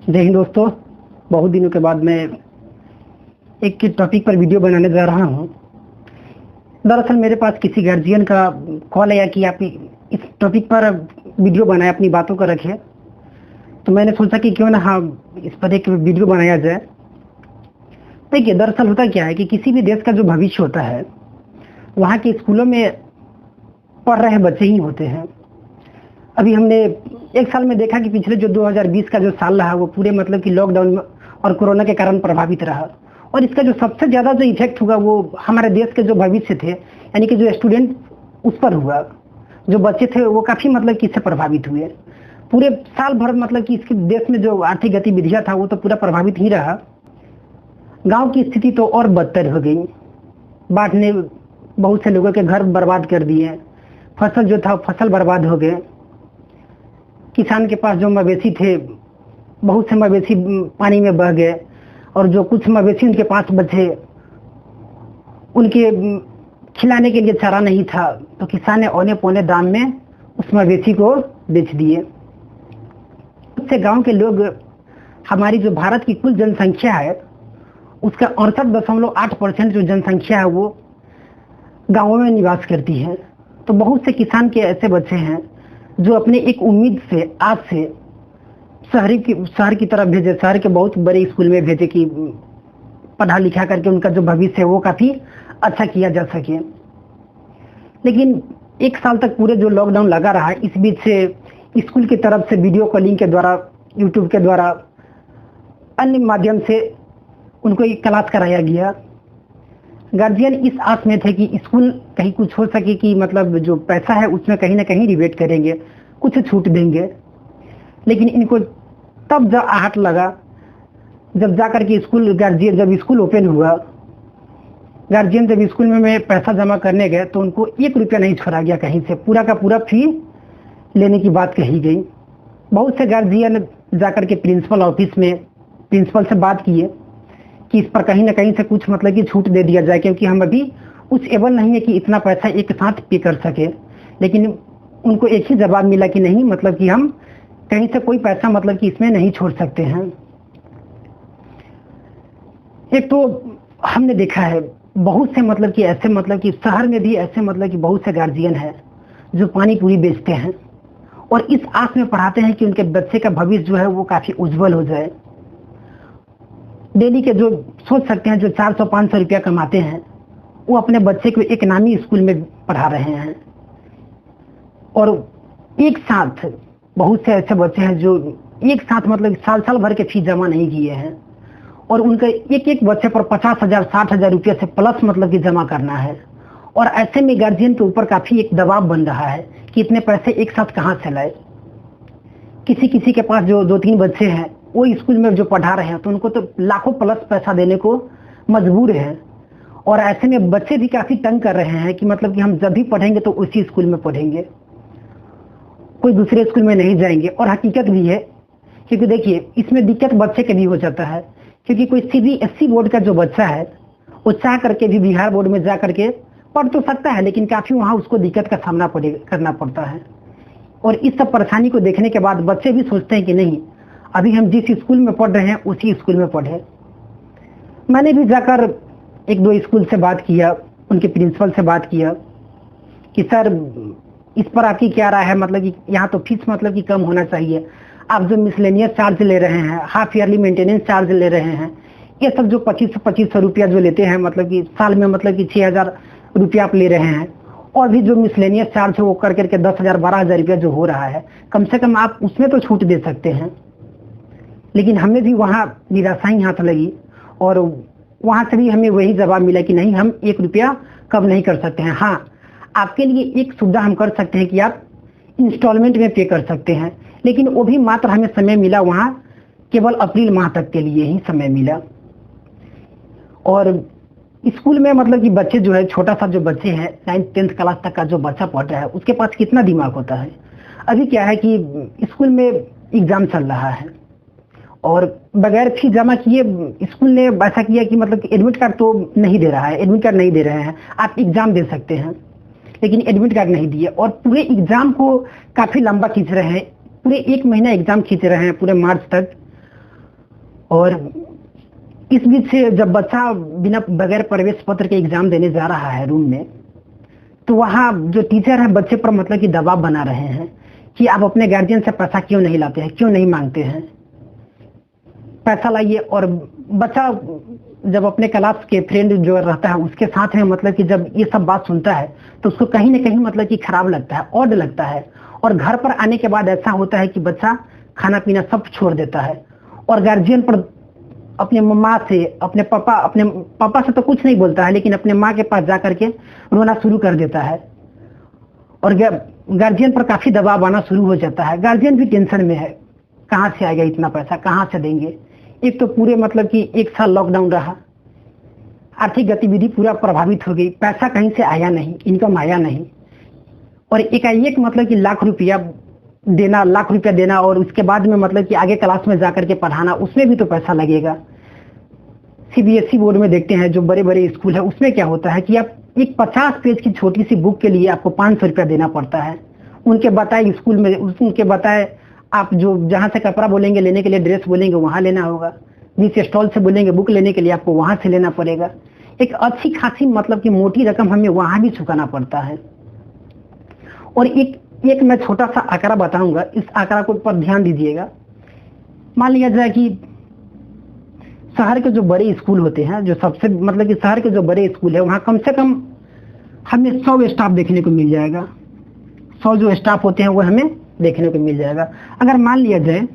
जय हिंद दोस्तों। बहुत दिनों के बाद मैं एक टॉपिक पर वीडियो बनाने जा रहा हूं। दरअसल मेरे पास किसी गार्जियन का कॉल आया कि आप इस टॉपिक पर वीडियो बनाए, अपनी बातों को रखें। तो मैंने सोचा कि क्यों ना इस पर एक वीडियो बनाया जाए। देखिए, दरअसल होता क्या है कि किसी भी देश का जो भविष्य होता है वहाँ के स्कूलों में पढ़ रहे बच्चे ही होते हैं। अभी हमने एक साल में देखा कि पिछले जो 2020 का जो साल रहा वो पूरे मतलब कि लॉकडाउन और कोरोना के कारण प्रभावित रहा। और इसका जो सबसे ज़्यादा जो इफेक्ट हुआ वो हमारे देश के जो भविष्य थे, यानी कि जो स्टूडेंट उस पर हुआ। जो बच्चे थे वो काफ़ी मतलब कि इससे प्रभावित हुए। पूरे साल भर मतलब कि इसके देश में जो आर्थिक गतिविधियाँ था वो तो पूरा प्रभावित ही रहा। गाँव की स्थिति तो और बदतर हो गई। बाढ़ ने बहुत से लोगों के घर बर्बाद कर दिए। फसल जो था फसल बर्बाद हो गए। किसान के पास जो मवेशी थे, बहुत से मवेशी पानी में बह गए। और जो कुछ मवेशी उनके पास बचे, उनके खिलाने के लिए चारा नहीं था, तो किसान ने औने पौने दाम में उस मवेशी को बेच दिए। उससे गांव के लोग, हमारी जो भारत की कुल जनसंख्या है उसका 68.8% जो जनसंख्या है वो गांवों में निवास करती है। तो बहुत से किसान के ऐसे बच्चे हैं जो अपने एक उम्मीद से आज से शहर की तरफ भेजे, शहर के बहुत बड़े स्कूल में भेजे कि पढ़ा लिखा करके उनका जो भविष्य है वो काफ़ी अच्छा किया जा सके। लेकिन एक साल तक पूरे जो लॉकडाउन लगा रहा, इस बीच से स्कूल की तरफ से वीडियो कॉलिंग के द्वारा, यूट्यूब के द्वारा, अन्य माध्यम से उनको एक क्लास कराया गया। गार्जियन इस आस में थे कि स्कूल कहीं कुछ हो सके कि मतलब जो पैसा है उसमें कहीं ना कहीं रिबेट करेंगे, कुछ छूट देंगे। लेकिन इनको तब जब आहट लगा जब जाकर के गार्जियन जब स्कूल ओपन हुआ, गार्जियन जब स्कूल में पैसा जमा करने गए तो उनको 1 रुपया नहीं छोड़ा गया कहीं से। पूरा का पूरा फी लेने की बात कही गई। बहुत से गार्जियन जाकर के प्रिंसिपल ऑफिस में प्रिंसिपल से बात किए कि इस पर कहीं ना कहीं से कुछ मतलब कि छूट दे दिया जाए, क्योंकि हम अभी उस एबल नहीं है कि इतना पैसा एक साथ पे कर सके। लेकिन उनको एक ही जवाब मिला कि नहीं, मतलब कि हम कहीं से कोई पैसा मतलब कि इसमें नहीं छोड़ सकते हैं। एक तो हमने देखा है बहुत से मतलब कि ऐसे मतलब कि शहर में भी ऐसे मतलब कि बहुत से गार्जियन हैं जो पानी पूरी बेचते हैं और इस आस में पढ़ाते हैं कि उनके बच्चे का भविष्य जो है वो काफ़ी उज्जवल हो जाए। डेली के जो सोच सकते हैं जो 400-500 रुपया कमाते हैं वो अपने बच्चे को एक नामी स्कूल में पढ़ा रहे हैं। और एक साथ बहुत से ऐसे बच्चे हैं जो एक साथ मतलब साल साल भर के फीस जमा नहीं किए हैं और उनका एक एक बच्चे पर 50,000 60,000 रुपये से प्लस मतलब कि जमा करना है। और ऐसे में गार्जियन के ऊपर काफ़ी एक दबाव बन रहा है कि इतने पैसे एक साथ कहाँ से लाए। किसी किसी के पास जो 2-3 बच्चे हैं वो स्कूल में जो पढ़ा रहे हैं तो उनको तो लाखों प्लस पैसा देने को मजबूर हैं। और ऐसे में बच्चे भी काफ़ी तंग कर रहे हैं कि मतलब कि हम जब भी पढ़ेंगे तो उसी स्कूल में पढ़ेंगे, कोई दूसरे स्कूल में नहीं जाएंगे। और हकीकत भी है, क्योंकि देखिए इसमें दिक्कत बच्चे के भी हो जाता है, क्योंकि कोई CBSE बोर्ड का जो बच्चा है वो चाह करके भी बिहार बोर्ड में जा करके पढ़ तो सकता है, लेकिन काफ़ी वहाँ उसको दिक्कत का सामना करना पड़ता है। और इस सब परेशानी को देखने के बाद बच्चे भी सोचते हैं कि नहीं, अभी हम जिस स्कूल में पढ़ रहे हैं उसी स्कूल में पढ़े। मैंने भी जाकर 1-2 स्कूल से बात किया, उनके प्रिंसिपल से बात किया कि सर इस पर आपकी क्या राय है, मतलब कि यहाँ तो फीस मतलब कि कम होना चाहिए। आप जो मिसलेनियस चार्ज ले रहे हैं, हाफ ईयरली मेंटेनेंस चार्ज ले रहे हैं, ये सब जो 2500 रुपया जो लेते हैं, मतलब कि साल में मतलब कि 6,000 रुपया आप ले रहे हैं, और भी जो मिसलेनियस चार्ज है वो कर करके 10,000 12,000 रुपया जो हो रहा है, कम से कम आप उसमें तो छूट दे सकते हैं। लेकिन हमें भी वहाँ निराशा ही हाथ लगी और वहाँ से भी हमें वही जवाब मिला कि नहीं, हम 1 रुपया कम नहीं कर सकते हैं। हाँ, आपके लिए एक सुविधा हम कर सकते हैं कि आप इंस्टॉलमेंट में पे कर सकते हैं, लेकिन वो भी मात्र हमें समय मिला वहाँ केवल अप्रैल माह तक के लिए ही समय मिला। और स्कूल में मतलब कि बच्चे जो है, छोटा सा जो बच्चे हैं 9th-10th क्लास तक का जो बच्चा पढ़ रहा है उसके पास कितना दिमाग होता है। अभी क्या है कि स्कूल में एग्जाम चल रहा है और बगैर फीस जमा किए स्कूल ने ऐसा किया कि मतलब कि एडमिट कार्ड तो नहीं दे रहा है, एडमिट कार्ड नहीं दे रहे हैं, आप एग्जाम दे सकते हैं, लेकिन एडमिट कार्ड नहीं दिए। और पूरे एग्जाम को काफ़ी लंबा खींच रहे हैं, पूरे 1 महीना एग्जाम खींच रहे हैं, पूरे मार्च तक। और इस बीच से जब बच्चा बिना बगैर प्रवेश पत्र के एग्जाम देने जा रहा है रूम में, तो वहाँ जो टीचर है बच्चे पर मतलब कि दबाव बना रहे हैं कि आप अपने गार्जियन से पैसा क्यों नहीं लाते हैं, क्यों नहीं मांगते हैं, पैसा लाइए। और बच्चा जब अपने क्लास के फ्रेंड जो रहता है उसके साथ में मतलब कि जब ये सब बात सुनता है तो उसको कहीं ना कहीं मतलब कि खराब लगता है, ऑड लगता है। और घर पर आने के बाद ऐसा होता है कि बच्चा खाना पीना सब छोड़ देता है और गार्जियन पर अपने माँ से अपने पापा से तो कुछ नहीं बोलता है, लेकिन अपने माँ के पास जा करके रोना शुरू कर देता है और गार्जियन पर काफी दबाव आना शुरू हो जाता है। गार्जियन भी टेंशन में है, कहाँ से आएगा इतना पैसा, कहाँ से देंगे। एक तो पूरे मतलब कि 1 साल लॉकडाउन रहा, आर्थिक गतिविधि पूरा प्रभावित हो गई, पैसा कहीं से आया नहीं, इनकम आया नहीं। और एकाएक मतलब कि लाख रुपया देना और उसके बाद में मतलब कि आगे क्लास में जाकर के पढ़ाना, उसमें भी तो पैसा लगेगा। सीबीएसई बोर्ड में देखते हैं जो बड़े बड़े स्कूल है, उसमें क्या होता है कि आप एक 50 पेज की छोटी सी बुक के लिए आपको 500 रुपया देना पड़ता है। उनके बताए स्कूल में, उनके बताए आप जो जहां से कपड़ा बोलेंगे लेने के लिए, ड्रेस बोलेंगे वहां लेना होगा, जिस स्टॉल से बोलेंगे बुक लेने के लिए आपको वहां से लेना पड़ेगा। एक अच्छी खासी मतलब कि मोटी रकम हमें वहां भी चुकाना पड़ता है। और एक मैं छोटा सा आंकड़ा बताऊंगा, इस आंकड़ा को पर ध्यान दीजिएगा। मान लिया जाए कि शहर के जो बड़े स्कूल होते हैं, जो सबसे मतलब कि शहर के जो बड़े स्कूल है, वहां कम से कम हमें 100 स्टाफ देखने को मिल जाएगा। 100 जो स्टाफ होते हैं वो हमें देखने को मिल जाएगा। अगर मान लिया जाए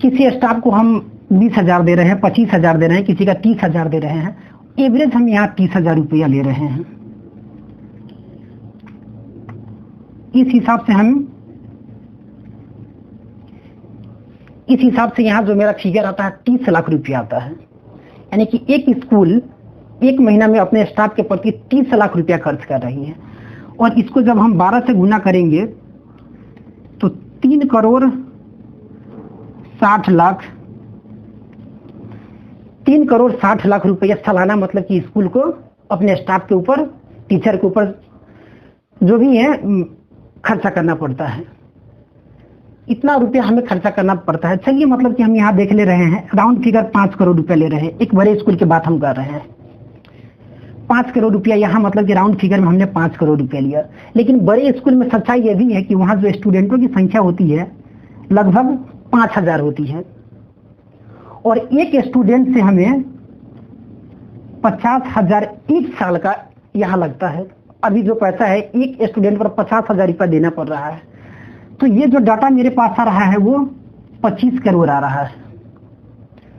किसी स्टाफ को हम 20,000 दे रहे हैं, 25,000 दे रहे हैं, किसी का 30,000 दे रहे हैं, एवरेज हम यहाँ 30,000 रुपया ले रहे हैं। इस हिसाब से यहाँ जो मेरा फिगर आता है 30 लाख रुपया आता है। यानी कि एक स्कूल 1 महीना में अपने स्टाफ के प्रति 30 लाख रुपया खर्च कर रही है। और इसको जब हम 12 से गुना करेंगे तो 3 करोड़ 60 लाख रुपया सालाना मतलब कि स्कूल को अपने स्टाफ के ऊपर, टीचर के ऊपर जो भी है खर्चा करना पड़ता है। इतना रुपया हमें खर्चा करना पड़ता है। चलिए मतलब कि हम यहाँ देख ले रहे हैं, राउंड फिगर 5 करोड़ रुपया ले रहे हैं। एक बड़े स्कूल की बात हम कर रहे हैं, 5 करोड़ रुपया यहाँ मतलब कि राउंड फिगर में हमने 5 करोड़ रुपया लिया। लेकिन बड़े स्कूल में सच्चाई यह भी है कि वहाँ जो स्टूडेंटों की संख्या होती है लगभग 5,000 होती है और एक स्टूडेंट से हमें 50,000 1 साल का यहाँ लगता है। अभी जो पैसा है एक स्टूडेंट पर 50,000 रुपया देना पड़ रहा है। तो ये जो डाटा मेरे पास आ रहा है वो 25 करोड़ आ रहा है।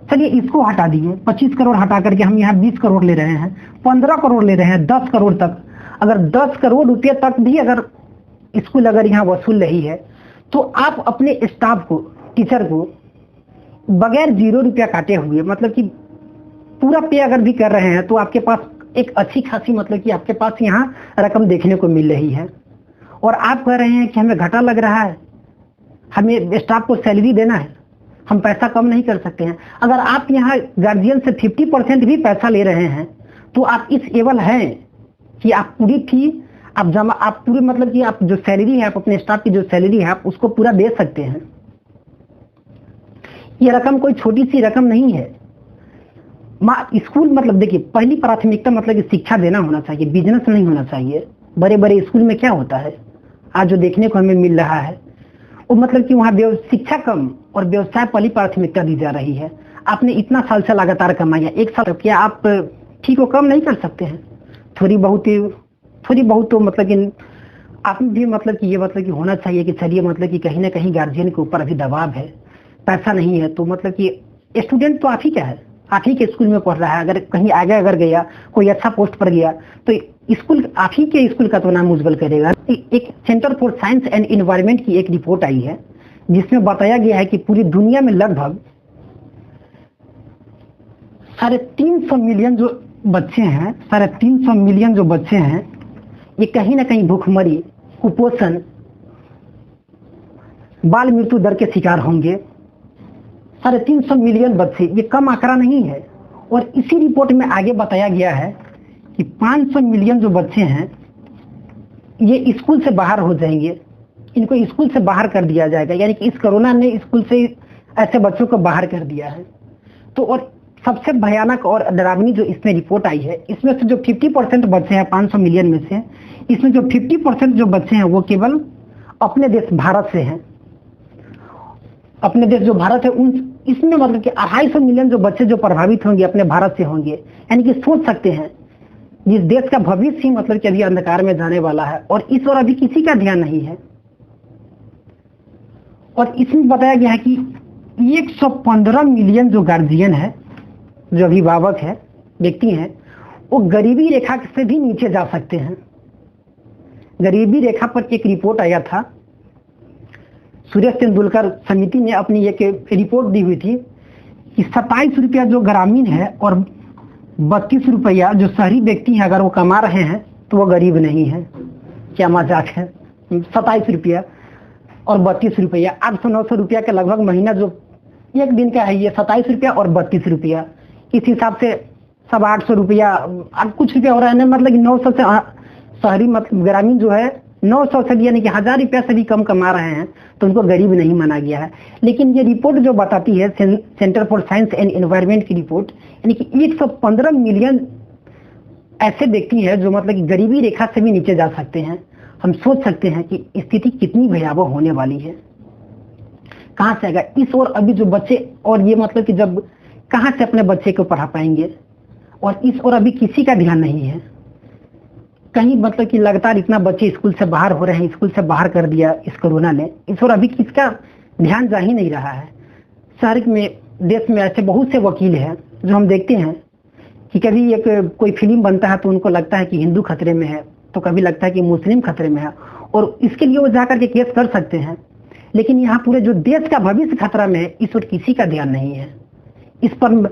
चलिए इसको हटा दिए, 25 करोड़ हटा करके हम यहाँ 20 करोड़ ले रहे हैं, 15 करोड़ ले रहे हैं, 10 करोड़ तक। अगर 10 करोड़ रुपये तक भी अगर स्कूल अगर यहाँ वसूल रही है तो आप अपने स्टाफ को, टीचर को बगैर 0 रुपया काटे हुए मतलब कि पूरा पे अगर भी कर रहे हैं तो आपके पास एक अच्छी खासी मतलब कि आपके पास यहाँ रकम देखने को मिल रही है। और आप कह रहे हैं कि हमें घाटा लग रहा है, हमें स्टाफ को सैलरी देना है, हम पैसा कम नहीं कर सकते हैं। अगर आप यहाँ गार्जियन से 50% भी पैसा ले रहे हैं तो आप इस एबल हैं कि आप पूरी फी आप पूरी मतलब कि आप जो सैलरी है, आप अपने स्टाफ की जो सैलरी है आप उसको पूरा दे सकते हैं। ये रकम कोई छोटी सी रकम नहीं है। स्कूल मतलब देखिए, पहली प्राथमिकता मतलब कि शिक्षा देना होना चाहिए, बिजनेस नहीं होना चाहिए। बड़े बड़े स्कूल में क्या होता है आज जो देखने को हमें मिल रहा है वो मतलब कि वहाँ शिक्षा कम और व्यवसाय पहली प्राथमिकता दी जा रही है। आपने इतना साल से लगातार कमाया, 1 साल क्या आप ठीक को कम नहीं कर सकते हैं? थोड़ी बहुत तो मतलब कि आप भी मतलब कि ये मतलब कि होना चाहिए कि चलिए मतलब कि कहीं ना कहीं गार्जियन के ऊपर अभी दबाव है, पैसा नहीं है, तो मतलब कि स्टूडेंट तो आप ही क्या है, आप ही के स्कूल में पढ़ रहा है। अगर कहीं आगे अगर गया, कोई अच्छा पोस्ट पर गया तो स्कूल आप ही के स्कूल का तो नाम उज्जवल करेगा। एक centre for science and environment की एक रिपोर्ट आई है जिसमें बताया गया है कि पूरी दुनिया में लगभग 350 मिलियन जो बच्चे हैं, 350 मिलियन जो बच्चे हैं, ये कहीं ना कहीं भूखमरी, कुपोषण, बाल मृत्यु दर के शिकार होंगे। 350 मिलियन बच्चे, ये कम आंकड़ा नहीं है। और इसी रिपोर्ट में आगे बताया गया है कि 500 मिलियन जो बच्चे हैं ये स्कूल से बाहर हो जाएंगे, इनको स्कूल से बाहर कर दिया जाएगा। यानी कि इस कोरोना ने स्कूल से ऐसे बच्चों को बाहर कर दिया है। तो और सबसे भयानक और डरावनी जो इसमें रिपोर्ट आई है, इसमें से जो 50% बच्चे हैं 500 मिलियन में से, इसमें जो 50% जो बच्चे हैं वो केवल अपने देश भारत से हैं। अपने देश जो भारत है उन इसमें मतलब कि 250 मिलियन जो बच्चे जो प्रभावित होंगे अपने भारत से होंगे। यानी कि सोच सकते हैं जिस देश का भविष्य ही मतलब कि अभी अंधकार में जाने वाला है, और इस ओर अभी किसी का ध्यान नहीं है। और इसमें बताया गया है कि 115 मिलियन जो गार्जियन है, जो अभिभावक है, व्यक्ति हैं, वो गरीबी रेखा से भी नीचे जा सकते हैं। गरीबी रेखा पर एक रिपोर्ट आया था, सुरेश तेंदुलकर समिति ने अपनी एक रिपोर्ट दी हुई थी कि 27 रुपया जो ग्रामीण है और 32 रुपया जो शहरी व्यक्ति है, अगर वो कमा रहे हैं तो वो गरीब नहीं है। क्या मजाक है। 27 रुपया और 32 रुपया, 800-900 रुपया के लगभग महीना जो एक दिन का है, ये 27 रुपया और 32 रुपया, इस हिसाब से 800 रुपया, कुछ रुपया हो रहा है। मतलब 900 से शहरी मतलब ग्रामीण जो है 900 से भी यानी कि 1000 रुपया से भी कम कमा रहे हैं, तो उनको गरीब नहीं माना गया है। लेकिन ये रिपोर्ट जो बताती है centre for science and environment की रिपोर्ट, यानी कि 115 मिलियन ऐसे व्यक्ति हैं जो मतलब कि गरीबी रेखा से भी नीचे जा सकते हैं। हम सोच सकते हैं कि स्थिति कितनी भयावह होने वाली है। कहाँ से आएगा इस और अभी जो बच्चे, और ये मतलब कि जब कहाँ से अपने बच्चे को पढ़ा पाएंगे, और इस और अभी किसी का ध्यान नहीं है। कहीं मतलब कि लगातार इतना बच्चे स्कूल से बाहर हो रहे हैं, स्कूल से बाहर कर दिया इस कोरोना ने, इस और अभी किसका ध्यान जा ही नहीं रहा है। शहर में, देश में ऐसे बहुत से वकील हैं जो हम देखते हैं कि कभी एक कोई फिल्म बनता है तो उनको लगता है कि हिंदू खतरे में है, तो कभी लगता है कि मुस्लिम खतरे में है, और इसके लिए वो जाकर के केस कर सकते हैं। लेकिन यहाँ पूरे जो देश का भविष्य खतरा में है, इस और किसी का ध्यान नहीं है। इस पर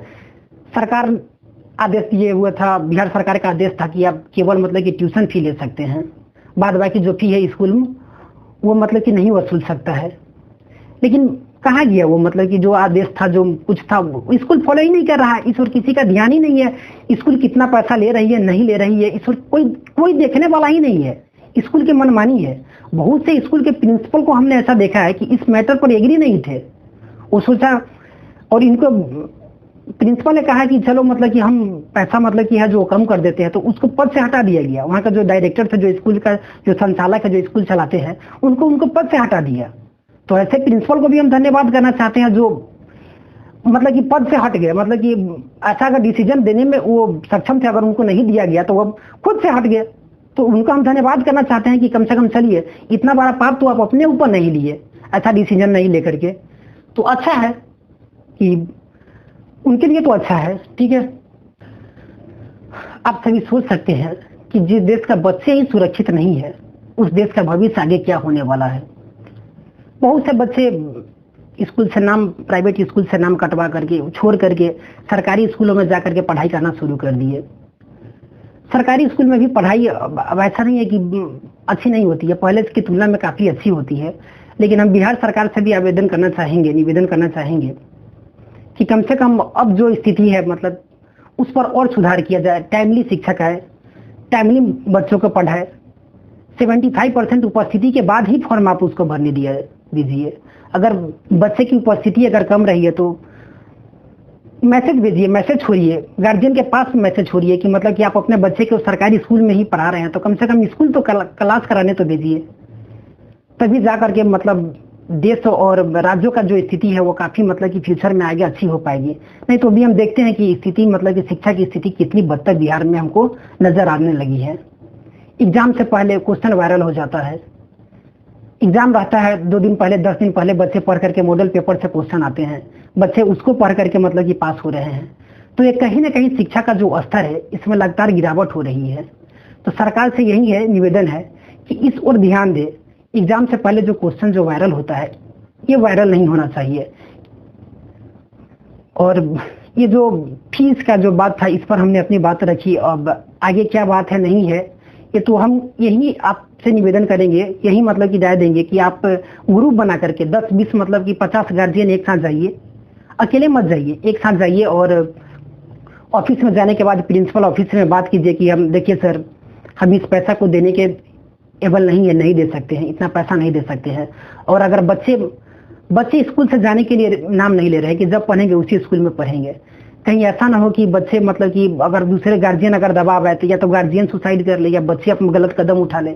सरकार आदेश दिए हुआ था, बिहार सरकार का आदेश था कि आप केवल मतलब कि ट्यूशन फी ले सकते हैं, बाद बाकी जो फी है स्कूल में वो मतलब कि नहीं वसूल सकता है। लेकिन कहाँ गया वो, मतलब कि जो आदेश था, जो कुछ था, स्कूल फॉलो ही नहीं कर रहा है। इस और किसी का ध्यान ही नहीं है। स्कूल कितना पैसा ले रही है, नहीं ले रही है, इस और कोई देखने वाला ही नहीं है। स्कूल की मनमानी है। बहुत से स्कूल के प्रिंसिपल को हमने ऐसा देखा है कि इस मैटर पर एग्री नहीं थे। वो सोचा, और इनको प्रिंसिपल ने कहा कि चलो मतलब कि हम पैसा मतलब कि है जो कम कर देते हैं, तो उसको पद से हटा दिया गया। वहाँ का जो डायरेक्टर थे, जो स्कूल का जो संचालक है, जो स्कूल चलाते हैं, उनको पद से हटा दिया। तो ऐसे प्रिंसिपल को भी हम धन्यवाद करना चाहते हैं जो मतलब कि पद से हट गए। मतलब कि ऐसा अगर डिसीजन देने में वो सक्षम थे, अगर उनको नहीं दिया गया तो वो खुद से हट गए, तो उनका हम धन्यवाद करना चाहते हैं कि कम से कम चलिए, इतना बड़ा पाप तो आप अपने ऊपर नहीं लिए, ऐसा डिसीजन नहीं लेकर के। तो अच्छा है कि उनके लिए तो अच्छा है, ठीक है। आप सभी सोच सकते हैं कि जिस देश का बच्चे ही सुरक्षित नहीं है, उस देश का भविष्य आगे क्या होने वाला है। बहुत से बच्चे स्कूल से नाम, प्राइवेट स्कूल से नाम कटवा करके, छोड़ करके सरकारी स्कूलों में जाकर के पढ़ाई करना शुरू कर दिए। सरकारी स्कूल में भी पढ़ाई अब ऐसा नहीं है कि अच्छी नहीं होती है, पहले की तुलना में काफी अच्छी होती है। लेकिन हम बिहार सरकार से भी निवेदन करना चाहेंगे कि कम से कम अब जो स्थिति है, मतलब उस पर और सुधार किया जाए। टाइमली शिक्षक आए, टाइमली बच्चों को पढ़ाए। 75% उपस्थिति के बाद ही फॉर्म आप उसको भरने दीजिए। अगर बच्चे की उपस्थिति अगर कम रही है तो मैसेज भेजिए, मैसेज छोड़िए, गार्जियन के पास मैसेज छोड़िए कि मतलब कि आप अपने बच्चे को सरकारी स्कूल में ही पढ़ा रहे हैं, तो कम से कम स्कूल तो क्लास कराने तो भेजिए। तभी जा करके मतलब देश और राज्यों का जो स्थिति है वो काफी मतलब कि फ्यूचर में आगे अच्छी हो पाएगी। नहीं तो अभी हम देखते हैं कि स्थिति मतलब कि शिक्षा की स्थिति कितनी बदतर बिहार में हमको नजर आने लगी है। एग्जाम से पहले क्वेश्चन वायरल हो जाता है। एग्जाम रहता है 2 दिन पहले, 10 दिन पहले बच्चे पढ़ करके मॉडल पेपर से क्वेश्चन आते हैं, बच्चे उसको पढ़ करके मतलब कि पास हो रहे हैं। तो ये कहीं ना कहीं शिक्षा का जो स्तर है इसमें लगातार गिरावट हो रही है। तो सरकार से यही है, निवेदन है कि इस ओर ध्यान दे। एग्जाम से पहले जो क्वेश्चन जो वायरल होता है ये वायरल नहीं होना चाहिए। और ये जो फीस का जो बात था, इस पर हमने अपनी बात रखी। अब आगे क्या बात है नहीं है, ये तो हम यही आपसे निवेदन करेंगे, यही मतलब की राय देंगे कि आप ग्रुप बना करके 10-20 मतलब कि 50 गार्जियन एक साथ जाइए, अकेले मत जाइए, एक साथ जाइए। और ऑफिस में जाने के बाद प्रिंसिपल ऑफिस में बात कीजिए कि हम देखिए सर, हम इस पैसा को देने के एबल नहीं है, नहीं दे सकते हैं, इतना पैसा नहीं दे सकते हैं। और अगर बच्चे बच्चे स्कूल से जाने के लिए नाम नहीं ले रहे कि जब पढ़ेंगे उसी स्कूल में पढ़ेंगे। कहीं ऐसा ना हो कि बच्चे मतलब कि अगर दूसरे गार्जियन अगर दबाव आए तो या तो गार्जियन सुसाइड कर ले या बच्चे अपना गलत कदम उठा ले,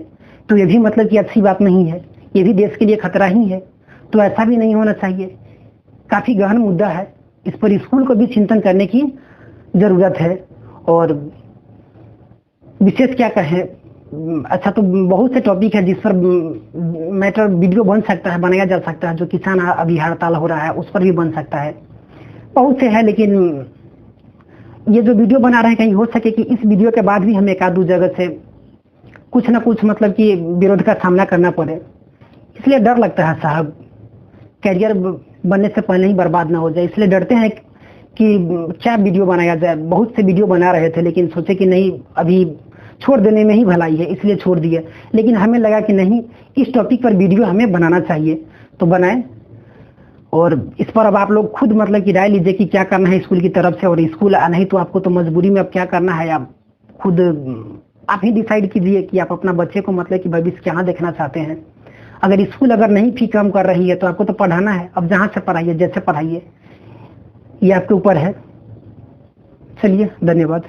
तो ये भी मतलब कि अच्छी बात नहीं है, ये भी देश के लिए खतरा ही है। तो ऐसा भी नहीं होना चाहिए। काफी गहन मुद्दा है, इस पर स्कूल को भी चिंतन करने की जरूरत है। और विशेष क्या कहें, अच्छा तो बहुत से टॉपिक है जिस पर मैटर वीडियो बन सकता है, बनाया जा सकता है। जो किसान अभी हड़ताल हो रहा है उस पर भी बन सकता है, बहुत से है। लेकिन ये जो वीडियो बना रहे हैं कहीं हो सके कि इस वीडियो के बाद भी हमें एक आध दो जगह से कुछ ना कुछ मतलब कि विरोध का सामना करना पड़े, इसलिए डर लगता है साहब। कैरियर बनने से पहले ही बर्बाद ना हो जाए, इसलिए डरते हैं कि क्या वीडियो बनाया जाए। बहुत से वीडियो बना रहे थे लेकिन सोचे कि नहीं, अभी छोड़ देने में ही भलाई है, इसलिए छोड़ दिए। लेकिन हमें लगा कि नहीं, इस टॉपिक पर वीडियो हमें बनाना चाहिए, तो बनाए। और इस पर अब आप लोग खुद मतलब कि राय लीजिए कि क्या करना है स्कूल की तरफ से। और स्कूल नहीं तो आपको तो मजबूरी में अब क्या करना है, आप खुद आप ही डिसाइड कीजिए कि आप अपना बच्चे को मतलब कि भविष्य कहाँ देखना चाहते हैं। अगर स्कूल अगर नहीं फी कम कर रही है तो आपको तो पढ़ाना है, अब जहाँ से पढ़ाइए, जैसे पढ़ाइए, ये आपके ऊपर है। चलिए, धन्यवाद।